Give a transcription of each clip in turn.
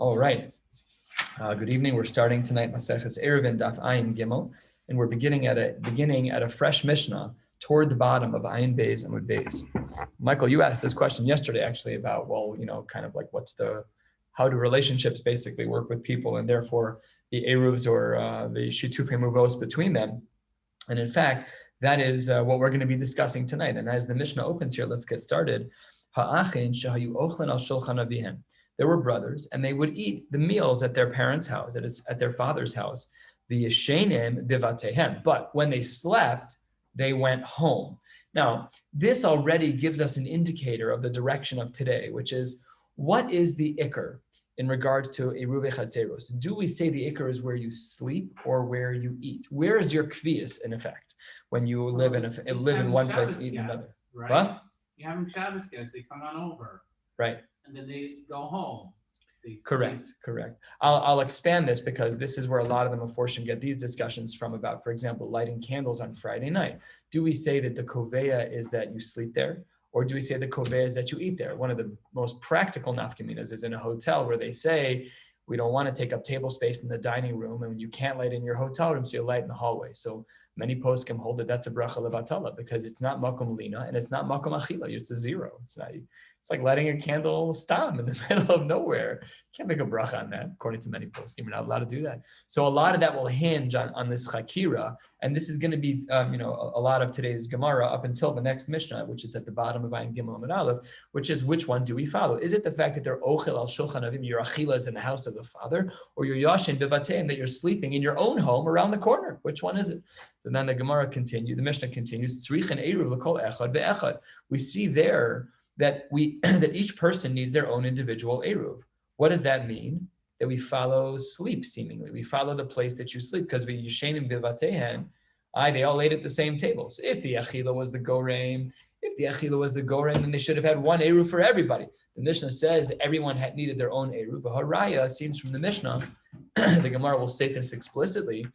All right. Good evening. We're starting tonight Maseches Eruvin Daf Ayin Gimel, and we're beginning at a fresh Mishnah toward the bottom of Ayin Beis Amud Beis. Michael, you asked this question yesterday, actually, about kind of like how do relationships basically work with people, and therefore the eruvs or the shitufei muvos between them. And in fact, that is what we're going to be discussing tonight. And as the Mishnah opens here, let's get started. Ha'achin shahayu ochlen al shulchan avihem. There were brothers, and they would eat the meals at their parents' house, at their father's house, the yeshenim bivatehem. But when they slept, they went home. Now, this already gives us an indicator of the direction of today, which is, what is the ikar in regards to eruvei chatzeros? Do we say the ikar is where you sleep or where you eat? Where is your kvius in effect when you live in one place and eat in another? Right? What? You have Shabbos guests, they come on over. Right. And then they go home. Correct. I'll expand this because this is where a lot of the Meforshim get these discussions from about, for example, lighting candles on Friday night. Do we say that the koveya is that you sleep there? Or do we say the koveya is that you eat there? One of the most practical nafkaminas is in a hotel where they say, we don't want to take up table space in the dining room, and you can't light in your hotel room, so you light in the hallway. So many poskim hold that that's a bracha levatala because it's not makom lina and it's not makom achila. It's a zero. It's like lighting a candle stam in the middle of nowhere. You can't make a bracha on that, according to many poskim. You're not allowed to do that. So a lot of that will hinge on this chakira, and this is going to be a lot of today's Gemara up until the next Mishnah, which is at the bottom of Ayin Gimel Amud Aleph, which is which one do we follow? Is it the fact that they're ochel al shulchan avim, your achila is in the house of the father, or your yashin bivateim, that you're sleeping in your own home around the corner? Which one is it? So then the Gemara continues, the Mishnah continues, tzrichen eruv l'kol echad ve'echad. We see there that that each person needs their own individual eruv. What does that mean? That we follow sleep, seemingly. We follow the place that you sleep, because we yishenim bivatehen, they all ate at the same table. So if the achila was the goreim, then they should have had one eruv for everybody. The Mishnah says everyone had needed their own eruv. But haraya seems from the Mishnah, the Gemara will state this explicitly.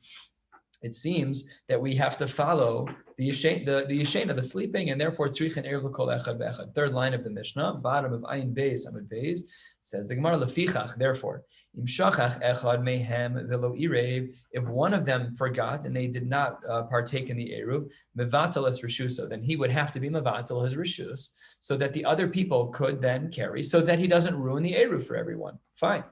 It seems that we have to follow the yeshena, the sleeping, and therefore tzrichen eruv l'kol echad ve'echad. Third line of the Mishnah, bottom of Ayin Beis Amud Beis, says the Gemara, lefichach, therefore, im shachach echad mehem velo irev, if one of them forgot and they did not partake in the eruv, mevatel es reshuso, then he would have to be mevatel his reshus, so that the other people could then carry, so that he doesn't ruin the eruv for everyone. Fine.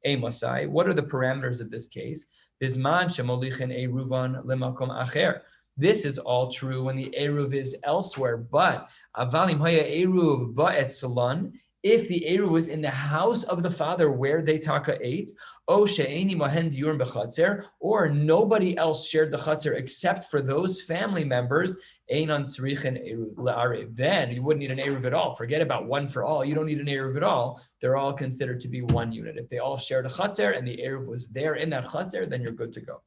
Mosai, what are the parameters of this case? Bisman shemolichin eruvan lemakom acher. This is all true when the eruv is elsewhere, but avalim haya eruv ba'etzalan, if the eruv was in the house of the father where they taka ate, o she'eni mahen diurim b'chatzer, or nobody else shared the chatzer except for those family members, einan tzrichen eruv la'arev. Then you wouldn't need an eruv at all. Forget about one for all. You don't need an eruv at all. They're all considered to be one unit. If they all shared a chatzer and the eruv was there in that chatzer, then you're good to go.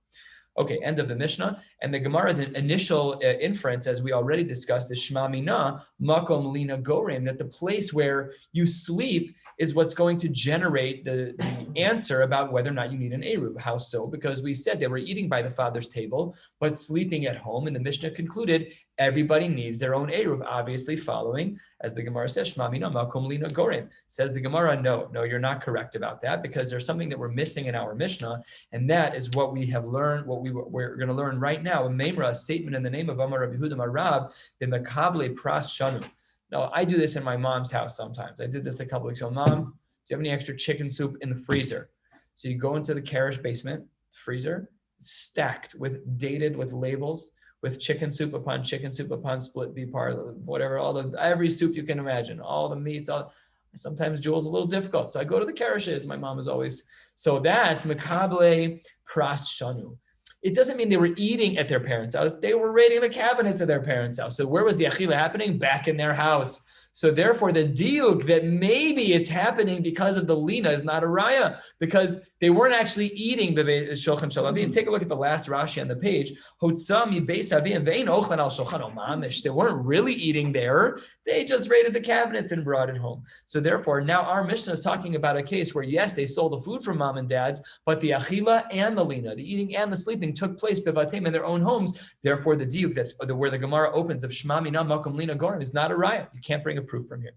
Okay, end of the Mishnah. And the Gemara's initial inference, as we already discussed, is Shema Mina, Makom Lina Gorim, that the place where you sleep is what's going to generate the answer about whether or not you need an eruv. How so? Because we said they were eating by the father's table, but sleeping at home. And the Mishnah concluded everybody needs their own eruv, obviously following, as the Gemara says, Shema Mina, Makom Lina Gorim. Says the Gemara, no, you're not correct about that, because there's something that we're missing in our Mishnah, and that is what we have learned, we're going to learn right now, a memra, a statement in the name of Amar Rabbi Yehuda Marab, the Makable Pras Shanu. Now, I do this in my mom's house sometimes. I did this a couple weeks ago. Mom, do you have any extra chicken soup in the freezer? So you go into the Karesh basement, freezer, stacked dated with labels, with chicken soup upon split beef part, whatever, every soup you can imagine, all the meats, sometimes Jewel's a little difficult. So I go to the Kareshes. My mom is always, so that's Makable Pras Shanu. It doesn't mean they were eating at their parents' house. They were raiding the cabinets of their parents' house. So where was the achila happening? Back in their house. So therefore, the diuk that maybe it's happening because of the lina is not a raya, because they weren't actually eating shulchan shalavim. Take a look at the last Rashi on the page. They weren't really eating there. They just raided the cabinets and brought it home. So therefore, now our Mishnah is talking about a case where, yes, they stole the food from mom and dad's, but the achila and the lina, the eating and the sleeping, took place bevatim in their own homes. Therefore, the diuk, that's where the Gemara opens of Shema Mina Makom Lina Gorim, is not a raya. You can't bring a proof from here.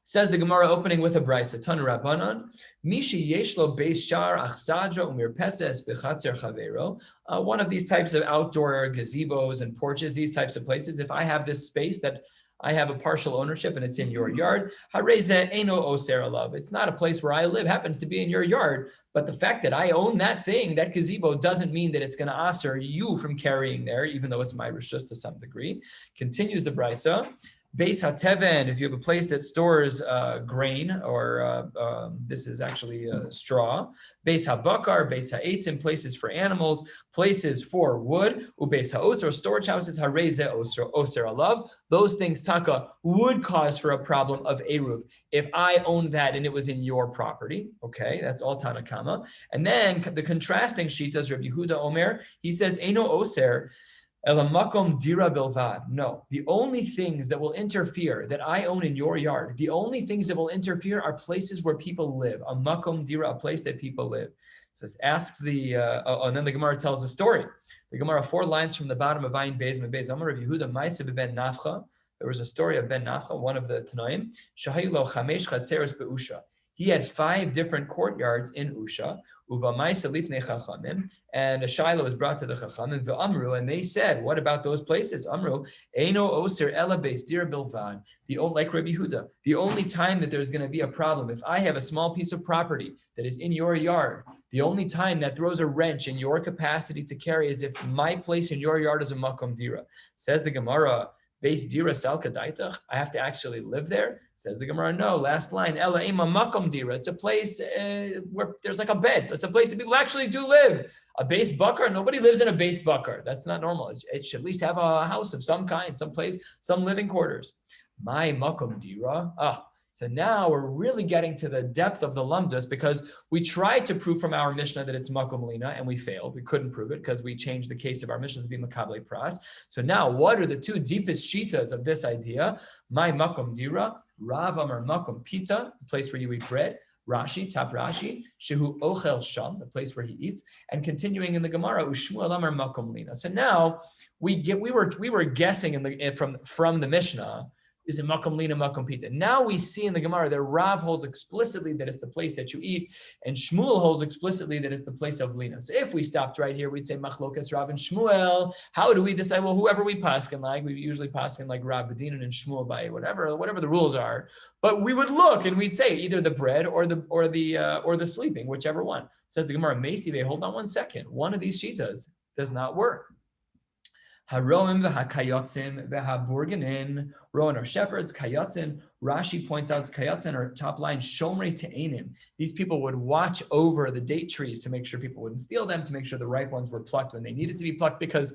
Says the Gemara, opening with a brisa. Tanu Rabbanan, Mishi Yeshlo Beis Shar Achsadra Umir Peses Bechatzer Chavero. One of these types of outdoor gazebos and porches, these types of places. If I have this space that I have a partial ownership and it's in your yard, Hareze Eino Oser Alav. It's not a place where I live, happens to be in your yard. But the fact that I own that thing, that gazebo, doesn't mean that it's going to aser you from carrying there, even though it's my rishus to some degree. Continues the brisa. Beis hateven, if you have a place that stores grain, or this is actually straw. Beis habakar, beis ha'etzim, places for animals, places for wood. Ubeis ha'otz, or storage houses, hareze oser alav. Those things, taka, would cause for a problem of eruv if I owned that and it was in your property. Okay, that's all Tanakama. And then the contrasting shitas, Rabbi Yehuda Omer, he says, Eino oser, Elamakom dira bilvad. No, the only things that will interfere that I own in your yard, the only things that will interfere are places where people live. A makom dira, a place that people live. So it asks and then the Gemara tells the story. The Gemara, 4 lines from the bottom of Ayin Beis Mebez. Amar Rabbi Yehuda Ma'aseh ben Nafcha. There was a story of Ben Nafcha, one of the Tanaim. Shahayu lo chamesh chatzeros be'usha. He had 5 different courtyards in Usha. And a Shiloh was brought to the Chachamim, Amru, and they said, what about those places? Amru, Eino Oser Ela Beis Dir Bilvad. Like Rabbi Yehuda, the only time that there's going to be a problem, if I have a small piece of property that is in your yard, the only time that throws a wrench in your capacity to carry is if my place in your yard is a Makom Dira. Says the Gemara, Beis Dira Salka Daitach, I have to actually live there? Says the Gemara, no. Last line, Ela Ema Makom Dira. It's a place where there's like a bed. It's a place that people actually do live. A base bakar, nobody lives in a base bakar. That's not normal. It should at least have a house of some kind, some place, some living quarters. My Makom Dira. So now we're really getting to the depth of the lamdas, because we tried to prove from our Mishnah that it's makom lina and we failed. We couldn't prove it because we changed the case of our Mishnah to be makabel pras. So now what are the 2 deepest shitas of this idea? My makom dira, Rav Amar makom pita, the place where you eat bread. Rashi, Tap Rashi, Shehu Ochel Sham, the place where he eats, and continuing in the Gemara, Ushmuel Amar makom lina. So now we were guessing from the Mishnah. Is it makom lina, makom pita? Now we see in the Gemara that Rav holds explicitly that it's the place that you eat, and Shmuel holds explicitly that it's the place of lina. So if we stopped right here, we'd say machlokas Rav and Shmuel. How do we decide? Well, whoever we paskin like, we usually paskin like Rav Bedinan and Shmuel by whatever the rules are. But we would look and we'd say either the bread or the sleeping, whichever one. Says the Gemara, Mesive, hold on one second. One of these shitas does not work. Haroim v'hakayotzim v'haburganin. Rowan are shepherds, kayotzin. Rashi points out kayotzin are top line shomrei te'enim. These people would watch over the date trees to make sure people wouldn't steal them, to make sure the ripe ones were plucked when they needed to be plucked, because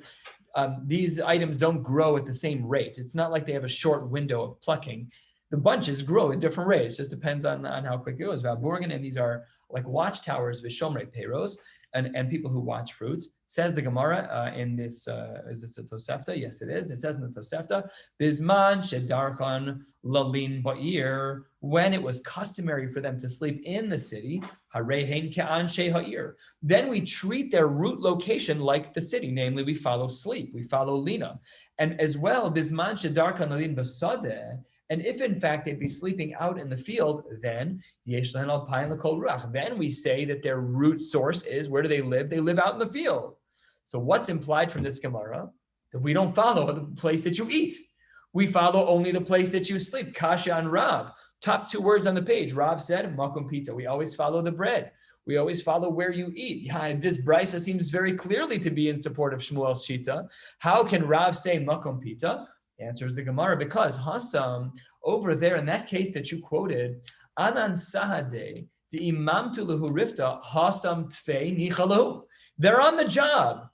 these items don't grow at the same rate. It's not like they have a short window of plucking. The bunches grow at different rates. Just depends on how quick it goes. V'haburganin, these are like watchtowers, v'shomrei peiros. And people who watch fruits. Says the Gemara in this, is this a Tosefta? Yes, it is. It says in the Tosefta, Bizman shedarkan lalin ba'ir, when it was customary for them to sleep in the city, harehein ke'an ha'ir. Then we treat their root location like the city, namely we follow sleep, we follow lina. And as well, Bizman shedarkan lalin basadeh, and if in fact they'd be sleeping out in the field, then we say that their root source is, where do they live? They live out in the field. So what's implied from this Gemara? That we don't follow the place that you eat. We follow only the place that you sleep. Kasha and Rav. Top 2 words on the page. Rav said, makom pita. We always follow the bread. We always follow where you eat. Yeah, this brisa seems very clearly to be in support of Shmuel's shita. How can Rav say makom pita? Answers the Gemara, because Hassam, over there in that case that you quoted, Anan Sahade, the Imam Tulahu Rifta, Hassam Tfei Nichalahu. They're on the job.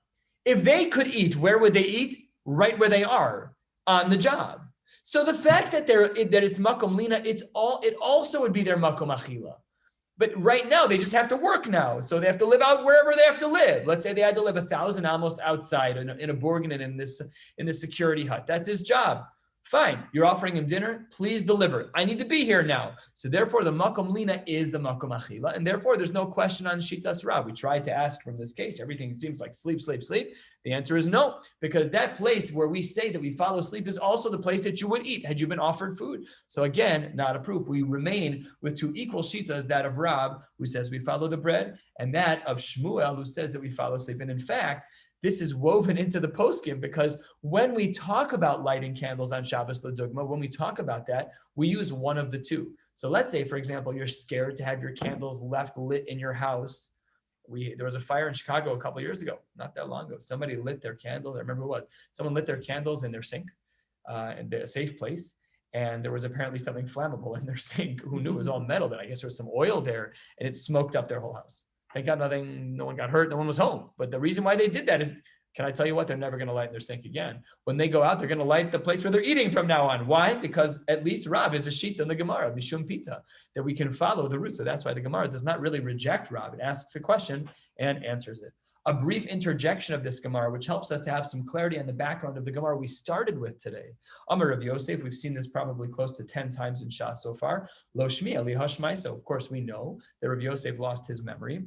If they could eat, where would they eat? Right where they are, on the job. So the fact that it's Makom Lina, it also would be their Makom Achila. But right now, they just have to work now. So they have to live out wherever they have to live. Let's say they had to live 1,000 amos outside in a Borgen and in this security hut. That's his job. Fine, you're offering him dinner. Please deliver it. I need to be here now. So therefore, the makom lina is the makom achila, and therefore there's no question on shitas Rab. We tried to ask from this case. Everything seems like sleep, sleep, sleep. The answer is no, because that place where we say that we follow sleep is also the place that you would eat had you been offered food. So again, not a proof. We remain with two equal shitas, that of Rab, who says we follow the bread, and that of Shmuel, who says that we follow sleep. And in fact, this is woven into the poskim, because when we talk about lighting candles on Shabbos L'Dugma, when we talk about that, we use one of the two. So let's say, for example, you're scared to have your candles left lit in your house. There was a fire in Chicago a couple of years ago, not that long ago. Somebody lit their candles. I remember who it was. Someone lit their candles in their sink, in a safe place. And there was apparently something flammable in their sink. Who knew? It was all metal, but I guess there was some oil there, and it smoked up their whole house. Thank God no one got hurt, no one was home. But the reason why they did that is, can I tell you what? They're never going to light their sink again. When they go out, they're going to light the place where they're eating from now on. Why? Because at least Rab is a sheet in the Gemara, Mishum Pita, that we can follow the root. So that's why the Gemara does not really reject Rab. It asks a question and answers it. A brief interjection of this Gemara, which helps us to have some clarity on the background of the Gemara we started with today. Amar of Yosef, we've seen this probably close to 10 times in Shas so far. Lo Shmi Ali Hashmai. So of course we know that Rav Yosef lost his memory.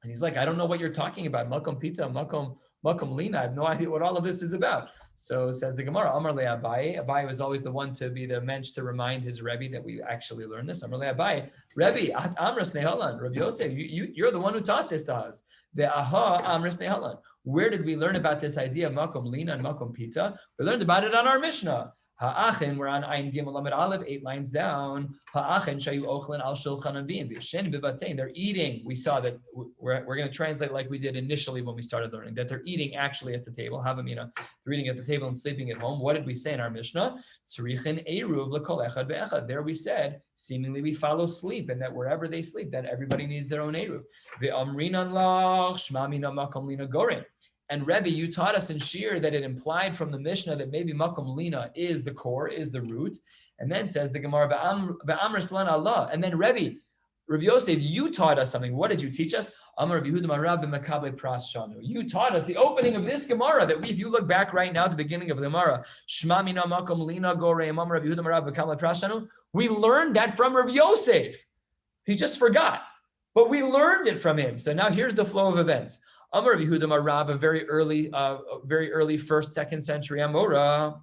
And he's like, I don't know what you're talking about. Makom Pita, Makom Lina. I have no idea what all of this is about. So says the Gemara, Amar le Abaye. Abaye was always the one to be the mensch to remind his Rebbe that we actually learned this. Amar le Abaye, Rebbe, at Amras Nehalan. Rav Yosef, you're the one who taught this to us. The Aha Amras Nehalan. Where did we learn about this idea of Makom Lina and Makom Pita? We learned about it on our Mishnah. Ha'achin, we're on Ayin Gimel Lamed Aleph, 8 lines down. Ha'achin shayu ochlin al shulchan avim v'yishen b'batein. They're eating. We saw that we're going to translate like we did initially when we started learning, that they're eating actually at the table. Havamina, they're eating at the table and sleeping at home. What did we say in our Mishnah? Tzrichin eruv l'kol echad ve'echad. There we said, seemingly we follow sleep, and that wherever they sleep, that everybody needs their own eruv. Ve'amrinan lach shma mina makom lina gorin. And Rebbe, you taught us in Shir that it implied from the Mishnah that maybe Makom Lina is the core, is the root. And then says the Gemara, Ba'amr Slan Allah. And then Rebbe, Rav Yosef, you taught us something. What did you teach us? Amar Yehuda Marab b'Makabel Pras Shanu. You taught us the opening of this Gemara that if you look back right now at the beginning of the Gemara, Shma Mina Makom Lina Gorei Amar Yehuda Marab b'Makabel Pras Shanu. We learned that from Rav Yosef. He just forgot, but we learned it from him. So now here's the flow of events. Amar Yehuda Marab, a very early first, second century Amora,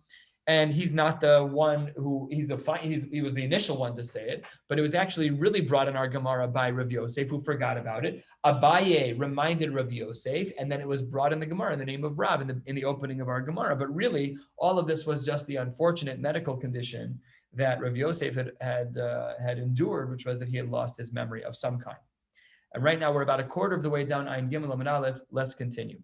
and he's not the one who he was the initial one to say it, but it was actually really brought in our Gemara by Rav Yosef, who forgot about it. Abaye reminded Rav Yosef, and then it was brought in the Gemara in the name of Rab in the opening of our Gemara. But really, all of this was just the unfortunate medical condition that Rav Yosef had endured, which was that he had lost his memory of some kind. And right now we're about a quarter of the way down Ayin Gimel Lamed Aleph. Let's continue.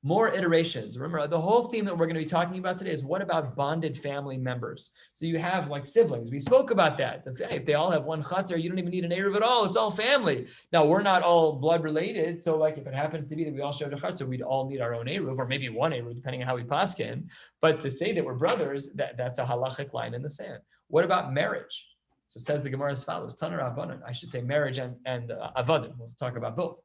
More iterations. Remember, the whole theme that we're going to be talking about today is what about bonded family members? So you have like siblings. We spoke about that. If they all have one chatzar, you don't even need an Eruv at all. It's all family. Now, we're not all blood related. So like if it happens to be that we all share the chatzar, we'd all need our own Eruv, or maybe one Eruv, depending on how we paskin. But to say that we're brothers, that's a halachic line in the sand. What about marriage? So it says the Gemara as follows, Tanar Avanan, I should say marriage and Avadim. We'll talk about both.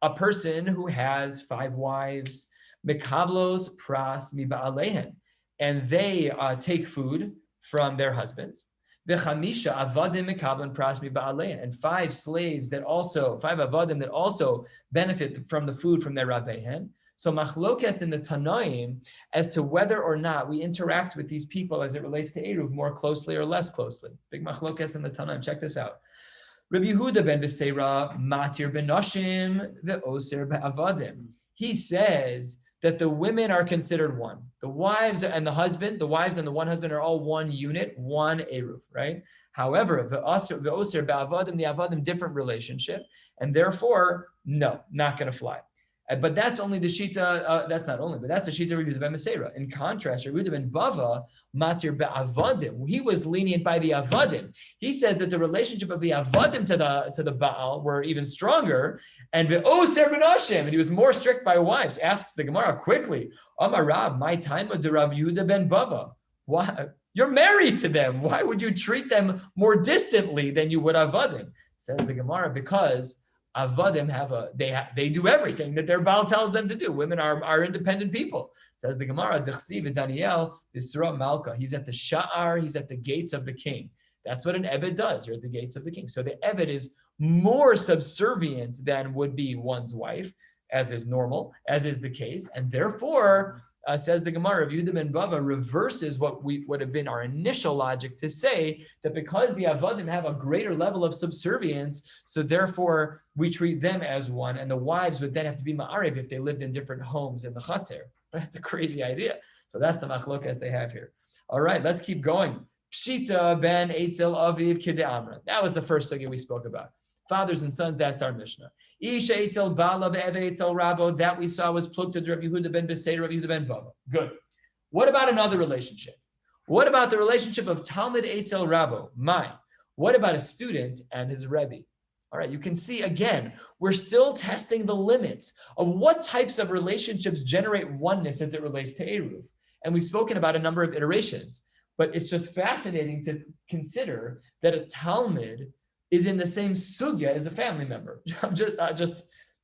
A person who has 5 wives, Mikablos Pras Mi Ba'alehen, and they take food from their husbands. V'chamisha Avadim Mikablan Pras Mi Ba'alehen, and 5 slaves that also, 5 Avadim that also benefit from the food from their Rabbehen. So machlokes in the Tanaim as to whether or not we interact with these people as it relates to Eruv more closely or less closely. Big machlokes in the Tanaim. Check this out. Rabbi Yehuda ben Beseira matir ben nashim ve'oser be'avadim. He says that the women are considered one. The wives and the one husband are all one unit, one Eruv, right? However, the oser be'avadim, the avadim, different relationship, and therefore, no, not going to fly. But that's only the shita. That's not only, but that's the shita Rabbi Yehuda ben Beseira. In contrast, Rabbi Yehuda ben Bava matir be'avadim. He was lenient by the avadim. He says that the relationship of the avadim to the Baal were even stronger, and ve'oser b'nashim, and he was more strict by wives. Asks the Gemara quickly, Amar Rab, my time of the Rabbi Yehuda ben Bava. Why? You're married to them. Why would you treat them more distantly than you would avadim? Says the Gemara, because Avadim they do everything that their Baal tells them to do. Women are independent people. Says the Gemara, Dechsi Daniel Yisra Malka. He's at the Sha'ar, he's at the gates of the king. That's what an Eved does. You're at the gates of the king. So the Eved is more subservient than would be one's wife, as is normal, as is the case. And therefore, says the Gemara, Yehuda ben Bava reverses what would have been our initial logic to say that because the Avadim have a greater level of subservience, so therefore we treat them as one, and the wives would then have to be Ma'ariv if they lived in different homes in the Chatzir. That's a crazy idea. So that's the machlokas they have here. All right, let's keep going. Pshita ben Eitzel Aviv Kide Amra. That was the first sugya we spoke about. Fathers and sons, that's our Mishnah. Isha Eitzel Bala ve'eve Eitzel Rabo, that we saw was plukta to Rabbi Yehuda ben Beseir, Rabbi Yehuda ben Bava. Good. What about another relationship? What about the relationship of Talmud Eitzel Rabo? What about a student and his Rebbe? All right, you can see again, we're still testing the limits of what types of relationships generate oneness as it relates to Eruv. And we've spoken about a number of iterations, but it's just fascinating to consider that a Talmud is in the same sugya as a family member.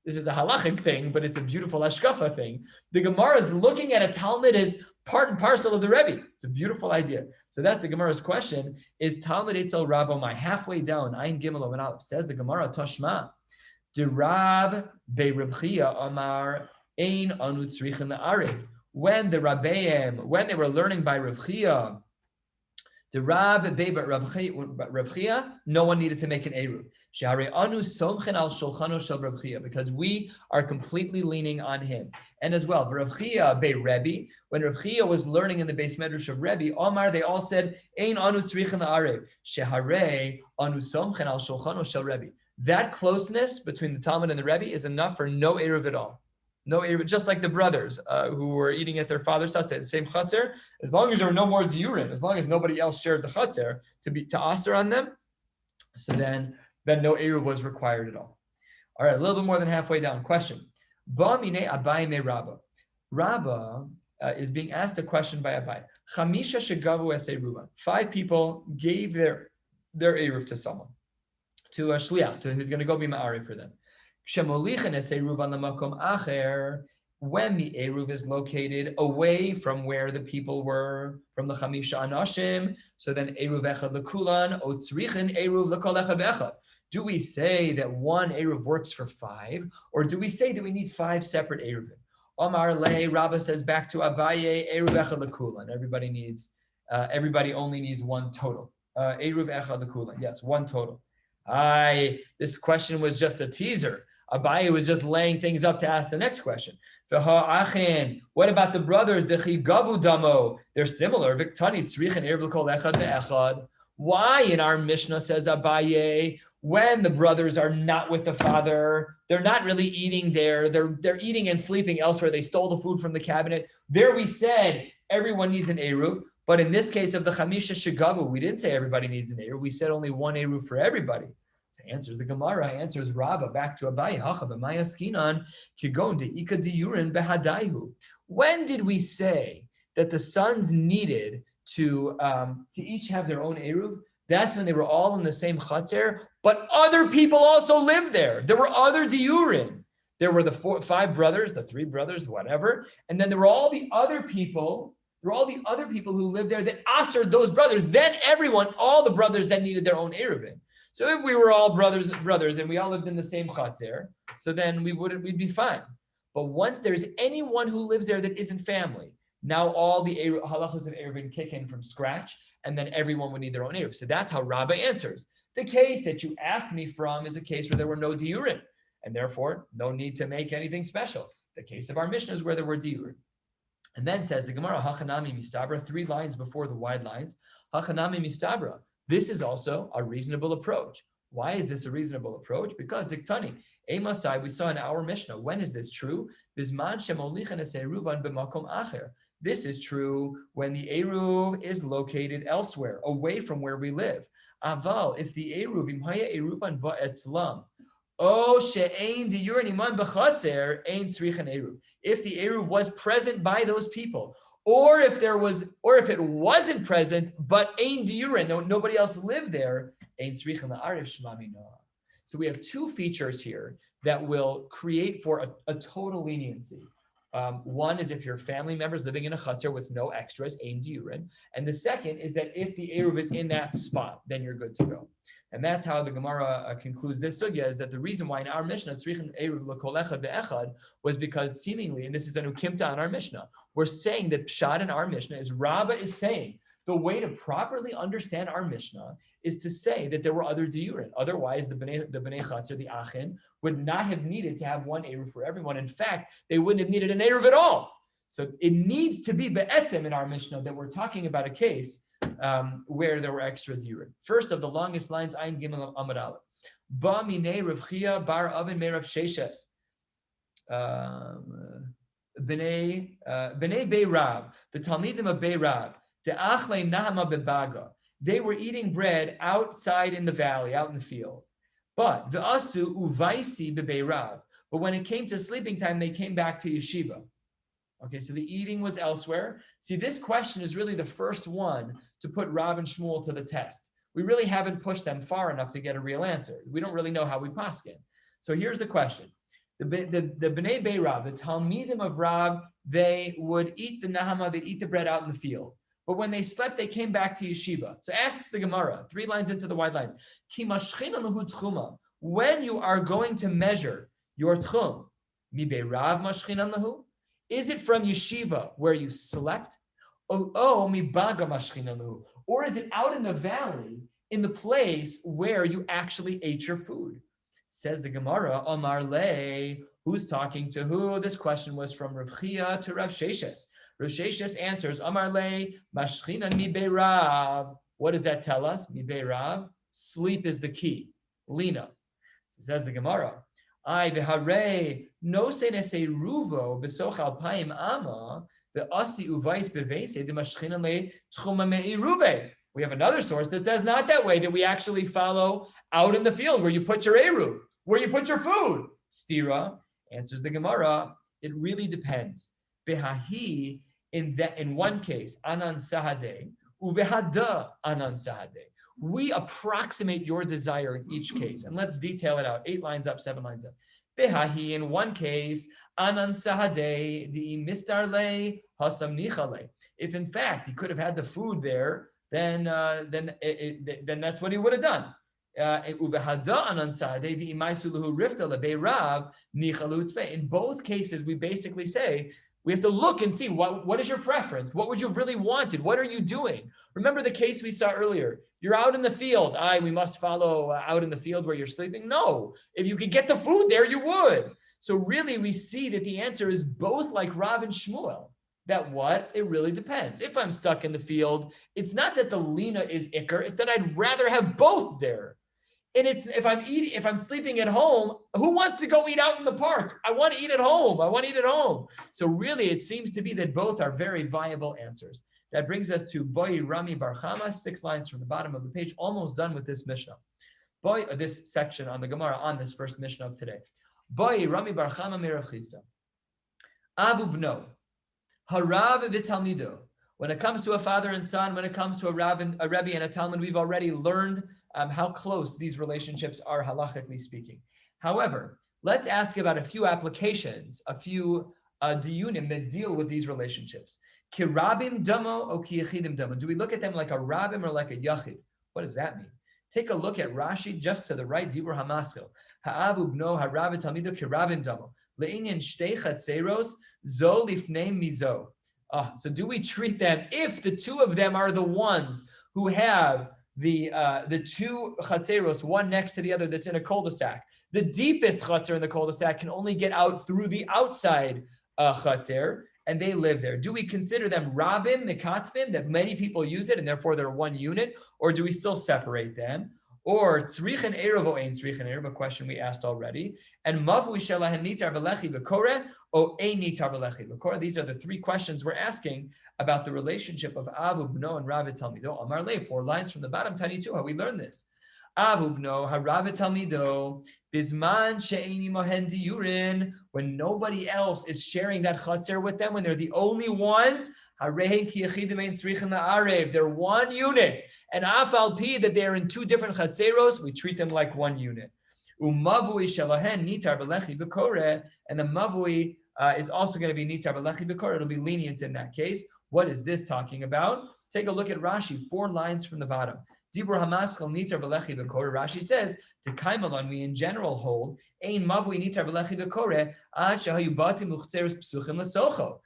This is a halachic thing, but it's a beautiful hashkafa thing. The Gemara is looking at a Talmud as part and parcel of the Rebbe. It's a beautiful idea. So that's the Gemara's question. Is Talmud Eitzel Rabo my halfway down? Ayin Gimel and Aleph. Says the Gemara, Tashma. Derav be Reb Chia Amar Ein Anu Tzrichin La'arev. When the Rabbeim, when they were learning by Reb Chia, the Rab Chia, no one needed to make an Eruv. Because we are completely leaning on him. And as well, Rav Chia be Rebbe, when Rav Chia was learning in the base medrash of Rebbe, Omar, they all said, Ein anu tzrichin la'arev, sheharei anu somchen al shulchano shel Rebbe. That closeness between the Talmud and the Rebbe is enough for no Eruv at all. No, just like the brothers who were eating at their father's house, they had the same chatzir. As long as there were no more diurim, as long as nobody else shared the chatzir to aser on them, so then no eruv was required at all. All right, a little bit more than halfway down. Question: Ba mine Abai me Rabba. Rabba is being asked a question by Abai. Chamisha shegavu es Eruvin. 5 people gave their eruv to someone, to a shliach, who's going to go be ma'ari for them. When the Eruv is located away from where the people were, from the Chamisha Anashim, so then Eruv Echad Lekulan, Otzrichin Eruv Lekol Echad Echad. Do we say that one Eruv works for 5, or do we say that we need 5 separate Eruvim? Omar Le, Rabba says back to Abaye, Eruv Echad Lekulan. Everybody only needs one total. Eruv Echad Lekulan. Yes, one total. This question was just a teaser. Abaye was just laying things up to ask the next question. What about the brothers? They're similar. Why in our Mishnah says Abaye, when the brothers are not with the father, they're not really eating there, they're eating and sleeping elsewhere, they stole the food from the cabinet. There we said everyone needs an Eruv, but in this case of the Chamisha Shegavu, we didn't say everybody needs an Eruv, we said only one Eruv for everybody. Answers the Gemara, answers Rabba back to Abaye. When did we say that the sons needed to each have their own Eruv? That's when they were all in the same chatzir, but other people also lived there. There were other diurim. There were the 5 brothers, the 3 brothers, whatever, and then there were all the other people. There were all the other people who lived there that asered those brothers. Then all the brothers then needed their own Eruvin. So if we were all brothers and we all lived in the same chatzir, so then we'd be fine. But once there's anyone who lives there that isn't family, now all the halachos of Eruvin kick in from scratch, and then everyone would need their own Eruv. So that's how Rabbi answers. The case that you asked me from is a case where there were no diurim, and therefore no need to make anything special. The case of our Mishnah is where there were diurim. And then says the Gemara, Hachanami Mistabra, 3 lines before the wide lines, Hachanami Mistabra. This is also a reasonable approach. Why is this a reasonable approach? Because Diktani, Emasai, we saw in our Mishnah. When is this true? This is true when the Eruv is located elsewhere, away from where we live. Aval, if the Eruv, imhaya Eruvan ba'etzlam, if the Eruv was present by those people, or if it wasn't present, but ein diurin, nobody else lived there, ein tzrichin la'arif shlamina. So we have 2 features here that will create for a total leniency. One is if your family members living in a chutzner with no extras, ein diurin. And the second is that if the Eruv is in that spot, then you're good to go. And that's how the Gemara concludes this sugya, is that the reason why in our Mishnah, tzrichin Eruv l'kol echad ve'echad, was because seemingly, and this is an ukimta on our Mishnah, we're saying that pshat in our Mishnah is Rabbi is saying the way to properly understand our Mishnah is to say that there were other diurin. Otherwise, the Bnei Chatzar, the Achin, would not have needed to have one Eruv for everyone. In fact, they wouldn't have needed an Eruv at all. So it needs to be be'etzem in our Mishnah that we're talking about a case where there were extra diurin. First of the longest lines, Ayin Gimel Amud Aleph. Ba minei Rav Chia bar Avin me Rav Sheshes. Bnei Bei Rab, the Talmidim of Bei Rab, De'achle Nahama bebaga. They were eating bread outside in the valley, out in the field. But v'asu uvaisi bebei Rab. But when it came to sleeping time, they came back to yeshiva. Okay, so the eating was elsewhere. See, this question is really the first one to put Rab and Shmuel to the test. We really haven't pushed them far enough to get a real answer. We don't really know how we paskin. So here's the question. The Bnei Bei Rab, the Talmidim of Rab, they would eat the Nahama, they'd eat the bread out in the field. But when they slept, they came back to yeshiva. So asks the Gemara, 3 lines into the wide lines, Ki mashchina lahu tchuma. When you are going to measure your tchum, mi be'rav mashchina lahu? Is it from yeshiva where you slept? Mi baga mashchina lahu? Or is it out in the valley, in the place where you actually ate your food? Says the Gemara, Amar le, who's talking to who? This question was from Rav Chia to Rav Sheshes. Rav Sheshes answers, Amar le, mashchina mi be'rav. What does that tell us? Mi be'rav. Sleep is the key. Lina. So says the Gemara, I v'harei no se nese ruvo b'sochal paim ama ve'asi uvais bevese de mashchina le tchuma me'iruve. We have another source that says not that way, that we actually follow out in the field where you put your eruv, where you put your food. Stira, answers the Gemara, it really depends. Behahi, in one case, anan sahade, uvehada anan sahade. We approximate your desire in each case, and let's detail it out. 8 lines up, 7 lines up. Behahi, in one case, anan sahade, di mistarle hasam nichale. If in fact he could have had the food there, then that's what he would have done. In both cases, we basically say, we have to look and see what is your preference? What would you have really wanted? What are you doing? Remember the case we saw earlier. You're out in the field. We must follow out in the field where you're sleeping. No, if you could get the food there, you would. So really, we see that the answer is both like Rav and Shmuel. That what? It really depends. If I'm stuck in the field, it's not that the lina is ikr, it's that I'd rather have both there. And it's if I'm sleeping at home, who wants to go eat out in the park? I want to eat at home. So really, it seems to be that both are very viable answers. That brings us to Boi Rami Bar Chama, 6 lines from the bottom of the page, almost done with this Mishnah. This section on the Gemara on this first Mishnah of today. Boi Rami Bar Chama Mirav Chisda. Avu Bno. Harav v'talmido. When it comes to a father and son, when it comes to a Rebbe and a Talmud, we've already learned how close these relationships are, halachically speaking. However, let's ask about a few applications, a few diyunim that deal with these relationships. Ki rabim damo o ki yechidim damo. Do we look at them like a rabim or like a yachid? What does that mean? Take a look at Rashi just to the right, Dibur Hamaskil. Ha'avu bno harav v'talmido ki rabim damo. Le'inyan shtei chatzeros zo lifnei mizo. So do we treat them, if the two of them are the ones who have the 2 chatzeros, one next to the other that's in a cul-de-sac. The deepest chatzer in the cul-de-sac can only get out through the outside chatzer, and they live there. Do we consider them rabim, mekatzvim, that many people use it, and therefore they're one unit, or do we still separate them? Or tzrichen eruv o ein tzrichen eruv, a question we asked already. And mavui shelahen nitar v'lechi v'kore o ein nitar v'lechi v'kore. These are the 3 questions we're asking about the relationship of Avu Bno and Rav Talmido. Amar le, 4 lines from the bottom, Tani 2, how we learn this. Avu Bno harav Talmido bisman she'eni mohen diyurin, when nobody else is sharing that chatzer with them, when they're the only ones. They're one unit, and afal pi that they're in 2 different chatzeros, we treat them like one unit. Umavui shalahen nitar v'lechi v'kore, and the mavui is also going to be nitar b'lechi b'kora. It'll be lenient in that case. What is this talking about? Take a look at Rashi, 4 lines from the bottom. Dibur hamaschal nitar b'lechi b'kora. Rashi says, to kaimalon, we in general hold, ein mavui nitar b'lechi b'kora, ad shahayu batim uchtzeres psuchim l'socho.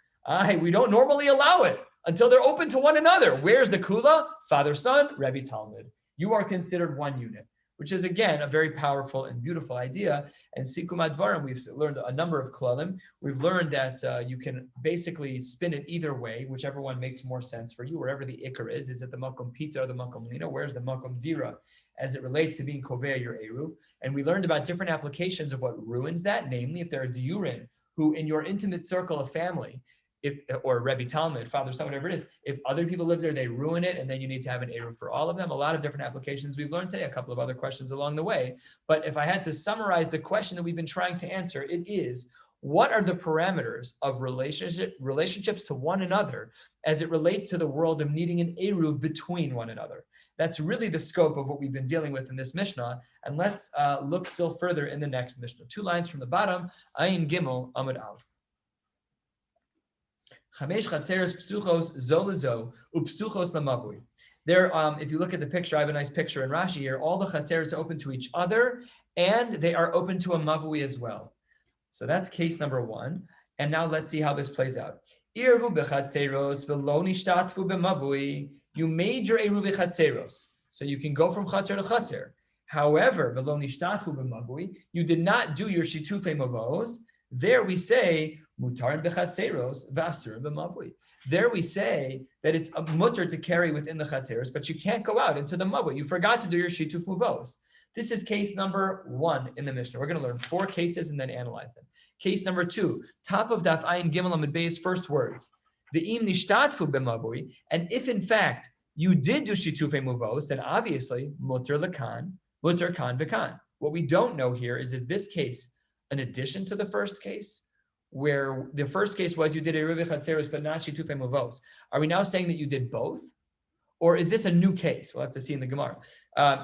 We don't normally allow it until they're open to one another. Where's the kula? Father, son, Rebbe, Talmud. You are considered one unit, which is, again, a very powerful and beautiful idea. And Sikum Advarim, we've learned a number of klalim. We've learned that you can basically spin it either way, whichever one makes more sense for you, wherever the ikar is. Is it the makom pita or the makom lina? Where's the makom dira as it relates to being kovea your eruv? And we learned about different applications of what ruins that, namely if there are diurin who in your intimate circle of family, or Rebbe Talmud, father, son, whatever it is, if other people live there, they ruin it, and then you need to have an eruv for all of them. A lot of different applications we've learned today, a couple of other questions along the way. But if I had to summarize the question that we've been trying to answer, it is, what are the parameters of relationships to one another as it relates to the world of needing an eruv between one another? That's really the scope of what we've been dealing with in this Mishnah. And let's look still further in the next Mishnah. 2 lines from the bottom, Ayin Gimel Amud Aleph. Chamesh chatzeres psuchos zo lezo upsuchos lamavui. There, if you look at the picture, I have a nice picture in Rashi here. All the chatzeres are open to each other, and they are open to a mavui as well. So that's case number 1. And now let's see how this plays out. Irvu bechatzeros velo nishtatfu b'mavui. You made your eruv bechatzeros, so you can go from chatzer to chatzer. However, velo nishtatfu b'mavui, you did not do your shitufei mavos. There we say mutar bechatzeros v'asur b'mavui. There we say that it's a mutar to carry within the chatzeros, but you can't go out into the mavui. You forgot to do your shituf muvos. This is case number 1 in the Mishnah. We're going to learn 4 cases and then analyze them. Case number 2, top of Daf Ayin Gimel Amud Bey's first words. The im nishtatfu b'mavui, and if in fact you did do shitufei muvos, then obviously mutar lekan, mutar kan v'kan. What we don't know here is this case an addition to the first case, where the first case was you did eruv chatzeros but not shitufei muvos? Are we now saying that you did both? Or is this a new case? We'll have to see in the Gemara.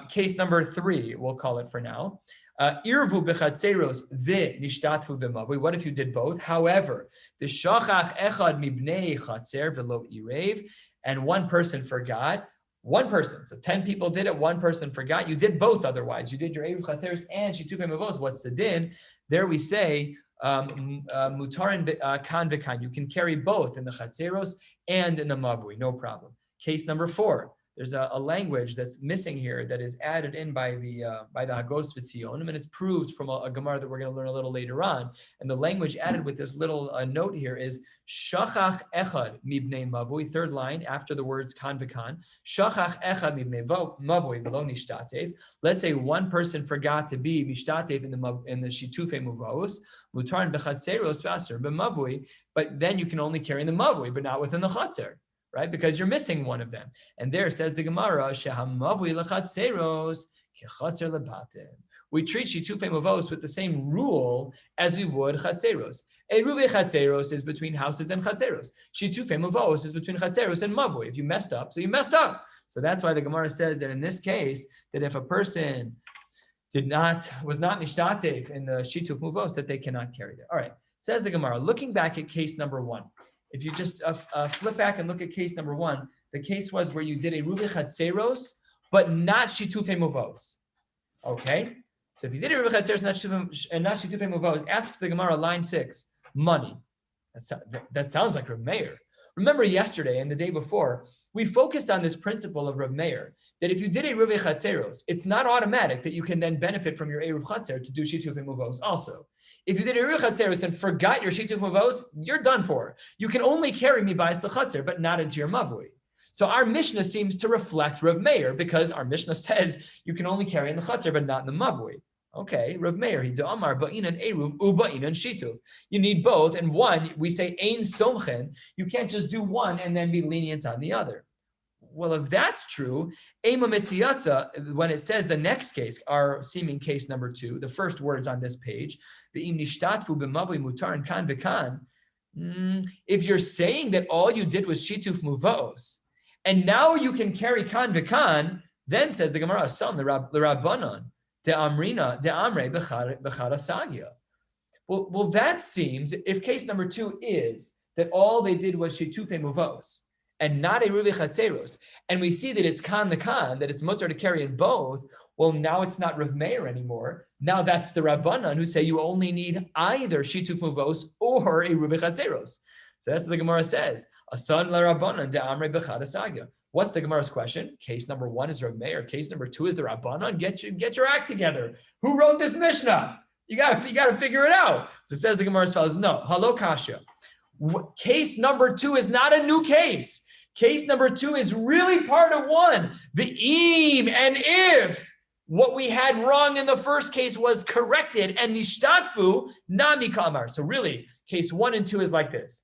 Case number 3, we'll call it for now. Irvu bechatzeros v'nishtatfu b'mavui. What if you did both? However, the shachach echad mibnei chatzer v'lo irev, and one person forgot. One person, so 10 people did it, one person forgot. You did both otherwise. You did your eruv chatzeros and shitufei mavos. What's the din? There we say mutarin kan v'kan. You can carry both in the chatzeros and in the mavui, no problem. Case number 4. There's a language that's missing here that is added in by the Hagos V'Tzionim, and it's proved from a Gemara that we're going to learn a little later on. And the language added with this little note here is shachach echad mibnei mavui. 3rd line after the words kan v'kan. Shachach echad mibnei mavui v'lo nishtatev. Let's say one person forgot to be mishtatev in the shitufei muvos. Mutarin bechatzeros v'aser b'mavui. But then you can only carry in the mavui, but not within the chatzer. Right? Because you're missing one of them. And there says the Gemara, Shehamavui lechatzeros kechatzer lebatim. We treat shitufei muvos with the same rule as we would chatzeros. Eruvin chatzeros is between houses and chatzeros. Shitufei muvos is between chatzeros and mavui. If you messed up, so you messed up. So that's why the Gemara says that in this case, that if a person was not mishtatev in the shituf muvos, that they cannot carry it. All right. Says the Gemara, looking back at case number 1. If you just flip back and look at case number 1, the case was where you did a Eruvin chatzeros, but not shitufei muvos. Okay? So if you did a Eruvin chatzeros and not shitufei muvos, asks the Gemara, line 6, money. That sounds like Rav Meir. Remember yesterday and the day before, we focused on this principle of Rav Meir, that if you did a Eruvin chatzeros, it's not automatic that you can then benefit from your Eruv chatzer to do shitufei muvos also. If you did a Eruvin chatzeros and forgot your shituf mavos, you're done for. You can only carry mibais the chatzer, but not into your mavui. So our Mishnah seems to reflect Rav Meir, because our Mishnah says you can only carry in the chatzer, but not in the mavui. Okay, Rav Meir, he amar ba'inan eruv uba'inan shituf. You need both, and one we say ein somchen. You can't just do one and then be lenient on the other. Well, if that's true, Ema Mitziyatza, when it says the next case, our seeming case number 2, the first words on this page, the Im Nishtatfu b'mavui mutar and kan v'kan, if you're saying that all you did was shituf muvos, and now you can carry kan v'kan, then says the Gemara, son l'Rabbanon, de amrina, de amre b'chara sagya. Well, that seems, if case number 2 is that all they did was shitufe muvos and not a ruvi chatzeros, and we see that it's kan the kan, that it's mutar to carry in both, well, now it's not Rav Meir anymore. Now that's the Rabbanan who say you only need either shituf muvos or a ruvi chatzeros. So that's what the Gemara says. Asan la Rabbanan de amre bechad asagya. What's the Gemara's question? Case number 1 is Rav Meir. Case number 2 is the Rabbanan. Get your act together. Who wrote this Mishnah? You gotta figure it out. So it says the Gemara as follows. No, halo kasha. Case number 2 is not a new case. Case number 2 is really part of 1. The im and if what we had wrong in the first case was corrected and nishtatfu nami kamar. So really, case 1 and 2 is like this.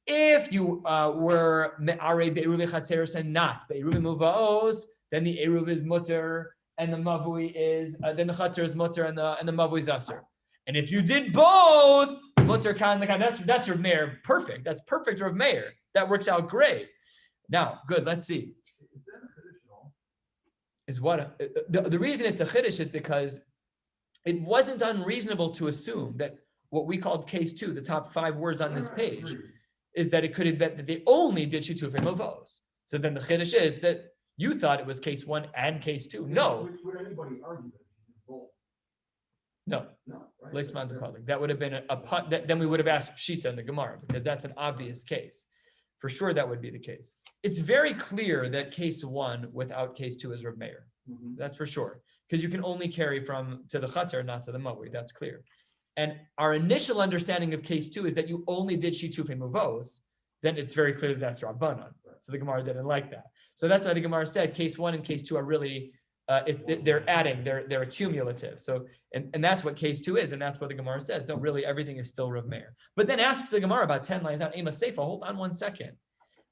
If you were me'arei be'eruv chatzeros and not be'eruv muvos, then the eruv is mutter and the mavui is then the chatzer is mutter and the mavui is aser. And if you did both, mutter kan, that's Rav Meir. Perfect. That's perfect Rav Meir. That works out great. Now, good. Let's see. Is that a chiddush at all? Is what the reason it's a chiddush is because it wasn't unreasonable to assume that what we called case 2, the top 5 words on this page, is that it could have been that they only did shitufei mavos. So then the chiddush is that you thought it was case 1 and case 2. No. Would anybody argue that you did both? No. No. Right? Leisman the public. That would have been a punt. Then we would have asked Pshita in the Gemara because that's an obvious case. For sure, that would be the case. It's very clear that case 1 without case 2 is Rav Meir. Mm-hmm. That's for sure. Because you can only carry from to the Chatzar, not to the Mavui. That's clear. And our initial understanding of case 2 is that you only did Shitufei Muvos. Then it's very clear that that's Rabbanan. So the Gemara didn't like that. So that's why the Gemara said case 1 and case 2 are really, they're adding, they're accumulative. So, and that's what case 2 is. And that's what the Gemara says. No, really, everything is still Rav Meir. But then asks the Gemara about 10 lines down, Ema Seifa, hold on 1 second.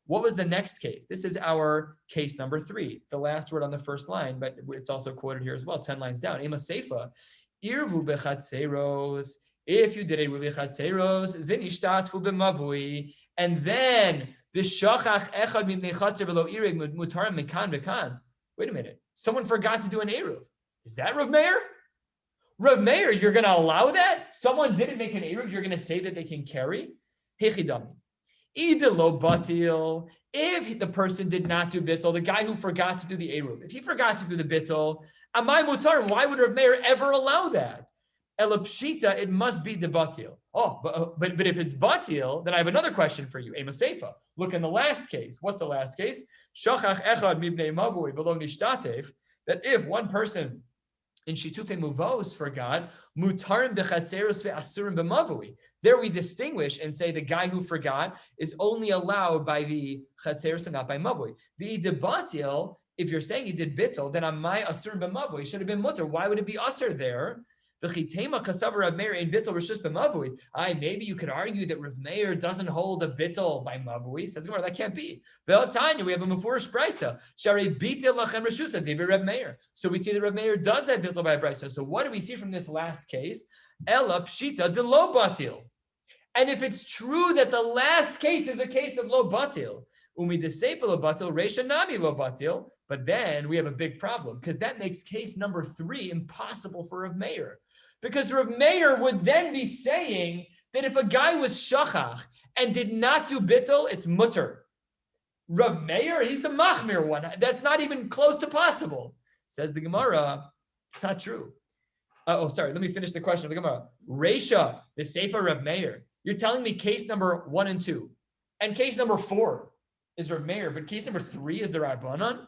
What was the next case? This is our case number 3, the last word on the first line, but it's also quoted here as well, 10 lines down. Ema Seifa, Irvu bechatzeros, if you did a ruvi chatzeros, v'nishtatfu b'mavui, and then the shachach echad mibnei chatzer v'lo irig mutarim mekan v'kan. Wait a minute, someone forgot to do an eruv. Is that Rav Meir? Rav Meir, you're going to allow that? Someone didn't make an eruv, you're going to say that they can carry? Hechidami. Idelo batil, if the person did not do bittul, the guy who forgot to do the eruv, if he forgot to do the bittul, amai mutarim, why would Rav Meir ever allow that? Elapshita, it must be the batil. Oh, but if it's batil, then I have another question for you. Ema Seifa. Look in the last case. What's the last case? Shachach echad mibnei mavui v'lo nishtatev. That if one person in shitufei muvos forgot, mutarim bechatzeros ve'asurim b'mavui. There we distinguish and say the guy who forgot is only allowed by the chatzeros and not by mavui. The debatil, if you're saying he did bittul, then on my asurim b'mavui should have been mutter. Why would it be asur there? Maybe you could argue that Rav Meir doesn't hold a bittul by mavui. Says that can't be. We have a mufurish brisa. So we see that Rav Meir does have bittul by brisa. So what do we see from this last case? Ela pshita de lo batil. And if it's true that the last case is a case of lo batil, umi de sefer lo batil, reisha nami lo batil. But then we have a big problem because that makes case number 3 impossible for Rav Meir. Because Rav Meir would then be saying that if a guy was shachach and did not do bittul, it's mutter. Rav Meir, he's the machmir one. That's not even close to possible. Says the Gemara, it's not true. Sorry, let me finish the question of the Gemara. Reisha, the Sefer Rav Meir. You're telling me case number 1 and 2. And case number 4 is Rav Meir, but case number 3 is the Rabbanan.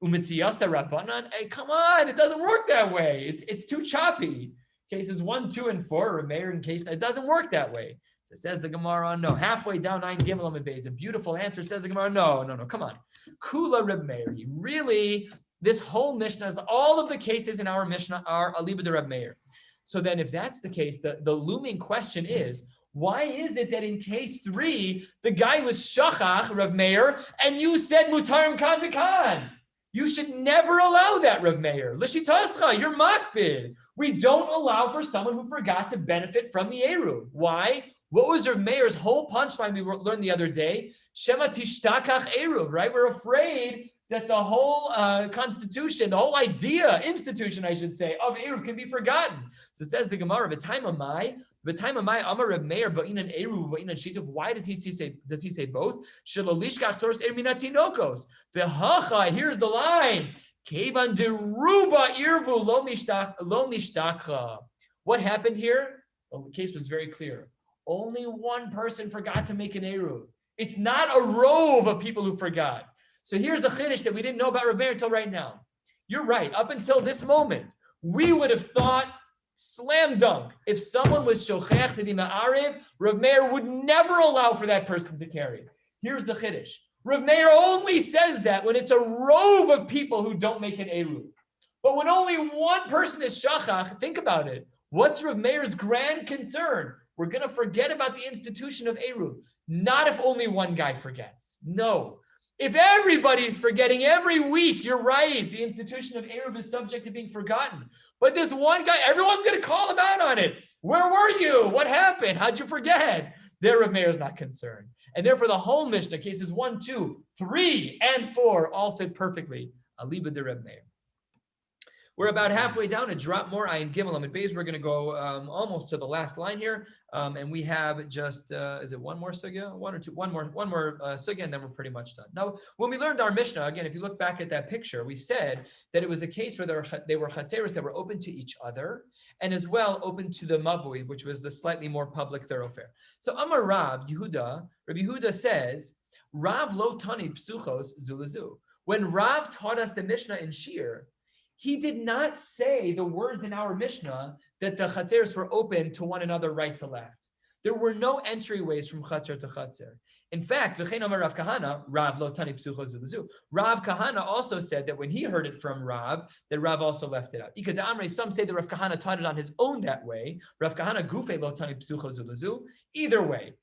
Umitziyasa Rabbanan. Hey, come on, it doesn't work that way. It's too choppy. Cases 1, 2, and 4, Rav Meir in case, it doesn't work that way. So it says the Gemara, no. Halfway down 9 Gimel Amud Beis, a beautiful answer. Says the Gemara, no, come on. Kula Rav Meir. Really, this whole Mishnah, all of the cases in our Mishnah are Aliba de Rav Meir. So then if that's the case, the looming question is, why is it that in case 3, the guy was shachach, Rav Meir, and you said mutarim kan v'kan? You should never allow that, Rav Meir. L'shitascha, you're makbid. We don't allow for someone who forgot to benefit from the eruv. Why? What was Rav Meir's whole punchline we learned the other day? Shema tishtakach eruv, right? We're afraid that the whole constitution, the whole institution, I should say, of Eruv can be forgotten. So it says the Gemara, why does he say both? Here's the line. What happened here? Well, the case was very clear. Only one person forgot to make an Eruv. It's not a rove of people who forgot. So here's the chiddush that we didn't know about Rav Meir until right now. You're right. Up until this moment, we would have thought slam dunk. If someone was shochech to be ma'ariv, Rav Meir would never allow for that person to carry. Here's the chiddush. Rav Meir only says that when it's a rove of people who don't make an eruv. But when only one person is shachach, think about it. What's Rav Meir's grand concern? We're going to forget about the institution of eruv. Not if only one guy forgets. No. If everybody's forgetting every week, you're right. The institution of Eruv is subject to being forgotten. But this one guy, everyone's going to call him out on it. Where were you? What happened? How'd you forget? There, Rav Meir is not concerned. And therefore, the whole Mishnah, cases 1, 2, 3, and 4, all fit perfectly. Aliba de Rav Meir. We're about halfway down. A drop more. Ayin Gimel Amid Beis. We're going to go almost to the last line here, and we have just is it one more sugya, one or two, one more sugya, and then we're pretty much done. Now, when we learned our Mishnah, again, if you look back at that picture, we said that it was a case where they were chatzeros that were open to each other, and as well open to the mavui, which was the slightly more public thoroughfare. So Amar Rav Yehuda says, Rav lo tani psuchos zulazu. When Rav taught us the Mishnah in Shir, he did not say the words in our Mishnah that the chatzeros were open to one another right to left. There were no entryways from chatzer to chatzer. In fact, v'chein amar Rav Kahana, Rav lo tani psucho zulazu. Rav Kahana also said that when he heard it from Rav, that Rav also left it out. Ika da'amrei, some say that Rav Kahana taught it on his own that way. Rav Kahana gufe lo tani psucho zulazu. Either way,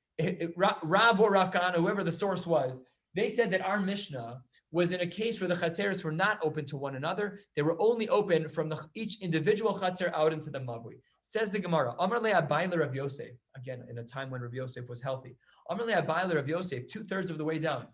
Rav or Rav Kahana, whoever the source was, they said that our Mishnah was in a case where the chatzeros were not open to one another. They were only open from each individual chatzer out into the mavui. Says the Gemara, Amar le Abai le Rav Yosef, again, in a time when Rav Yosef was healthy. Amar le Abai le Rav Yosef, 2/3 of the way down.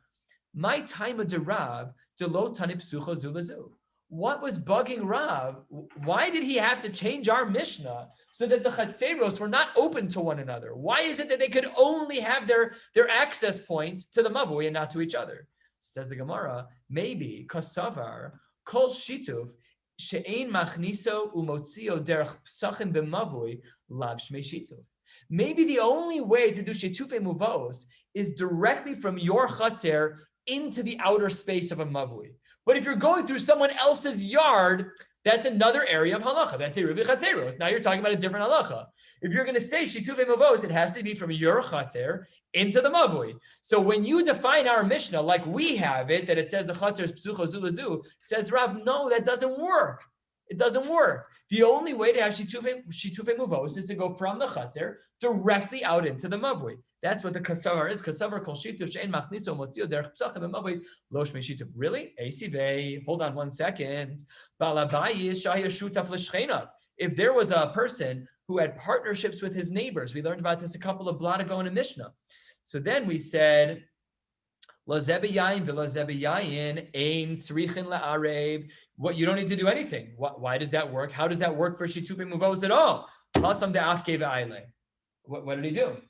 My time of the Rav, de lo tani psucho zulazu. What was bugging Rav? Why did he have to change our Mishnah so that the chatzeros were not open to one another? Why is it that they could only have their access points to the mavui and not to each other? Says the Gemara, maybe kasavar kol shituf she'ein machniso umotzio derech psachim b'mavui lav shmei shituf. Maybe the only way to do shitufei muvos is directly from your chatzer into the outer space of a mavui. But if you're going through someone else's yard, that's another area of halacha. That's a Rubi Chatzeros. Now you're talking about a different halacha. If you're going to say shitufei mavos, it has to be from your chatzer into the mavui. So when you define our Mishnah like we have it, that it says the chatzer is psucho zulazu, says Rav, no, that doesn't work. It doesn't work. The only way to have shitufei mavos is to go from the chatzer directly out into the mavui. That's what the kasavar is. Kasavar kol shituf she'en machniso motzio derech psachim b'mavui lo shmei shituf. Really? Esivei. Hold on one second. Balabayis shahya shutaf l'shcheinav. If there was a person who had partnerships with his neighbors, we learned about this a couple of blot ago in a Mishnah. So then we said, what you don't need to do anything. Why does that work? How does that work for shitufei muvos at all? What did he do?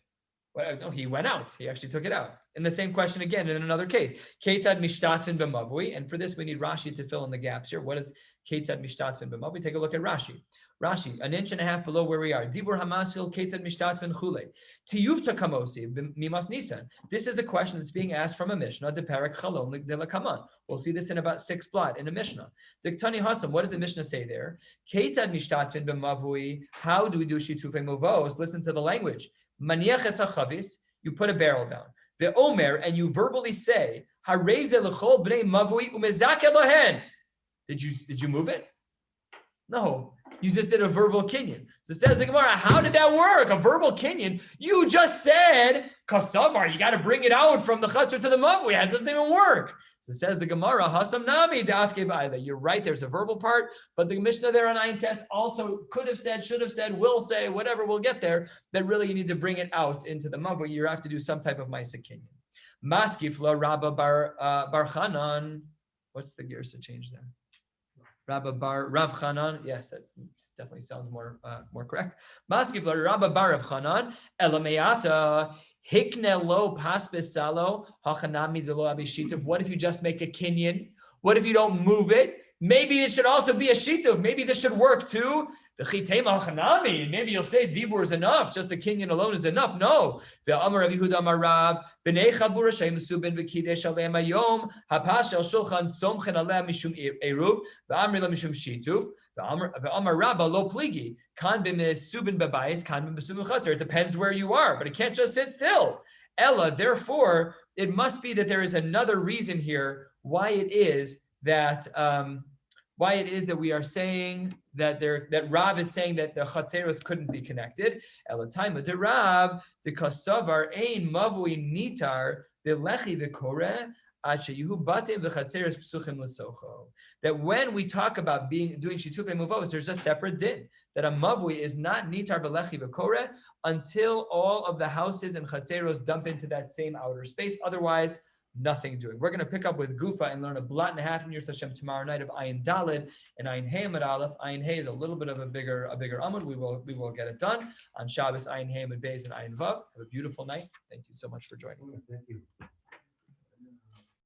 No, he went out. He actually took it out. And the same question again in another case. Ketzad mishtatfin b'mavui. And for this, we need Rashi to fill in the gaps here. What is ketzad mishtatfin b'mavui? Take a look at Rashi. Rashi, 1.5 inches below where we are. Dibur hamasil ketzad mishtatfin chule. Tiyuvta kamosi mimas nisan. This is a question that's being asked from a Mishnah. De parak chalom de la kaman. We'll see this in about 6 blot in a Mishnah. Diktani hasam. What does the Mishnah say there? Ketzad mishtatfin b'mavui. How do we do shitufei muvos? Listen to the language. Maniach es hachavis, you put a barrel down. The omer, and you verbally say, Hareze l'chol bnei mavui umezake lohen. Did you move it? No, you just did a verbal kinyan. So it says the Gemara, how did that work? A verbal kinyan? You just said kasavar. You got to bring it out from the chutzner to the mavui. That doesn't even work. So it says the Gemara, Hasam Nami Dafke Ba'ila. You're right, there's a verbal part, but the Mishnah there on Ayin Tes also could have said, should have said, will say, whatever, we'll get there. That really you need to bring it out into the mavui. You have to do some type of Maisa Kinyan. Maskif la Rabba Bar Chanan. What's the gears to change there? Rabba bar Rav Chanan. Yes, that definitely sounds more correct. Maskif Rabba bar Rav Chanan. Elameata hikne lo paspis salo hachanami zelo abishitav. What if you just make a kinyan? What if you don't move it? Maybe it should also be a shituv. Maybe this should work too. The chitema hachanami. Maybe you'll say dibur is enough. Just the kinyan alone is enough. No. The Amar Rav Yehuda Amar Rav b'nei chabura sheim subin v'kidesh aleim hayom hapash el shulchan somchen aleh mishum eruv v'amri lo mishum shituv v'amar Rabba lo pligi kan b'mesubin b'bayis kan b'mesubin chaser. It depends where you are, but it can't just sit still. Ella, therefore, it must be that there is another reason here why it is that we are saying that Rav is saying that the chatzeros couldn't be connected. Elataima de Rav de kasavar ein mavui nitar belechi v'koreh acheyehu batim v'chatzeros psuchim l'socho. That when we talk about doing shitufei muvavos, there's a separate din that a mavui is not nitar belechi v'koreh until all of the houses and chatzeros dump into that same outer space. Otherwise, nothing doing. We're going to pick up with Gufa and learn a blot and a half in Yirtzeh Hashem tomorrow night of Ayin Dalid and Ayin Hey Amud Aleph. Ayin Hey is a little bit of a bigger Amud. We will get it done on Shabbos. Ayin Hey Amud Beis and Ayin Vav. Have a beautiful night. Thank you so much for joining. Thank you.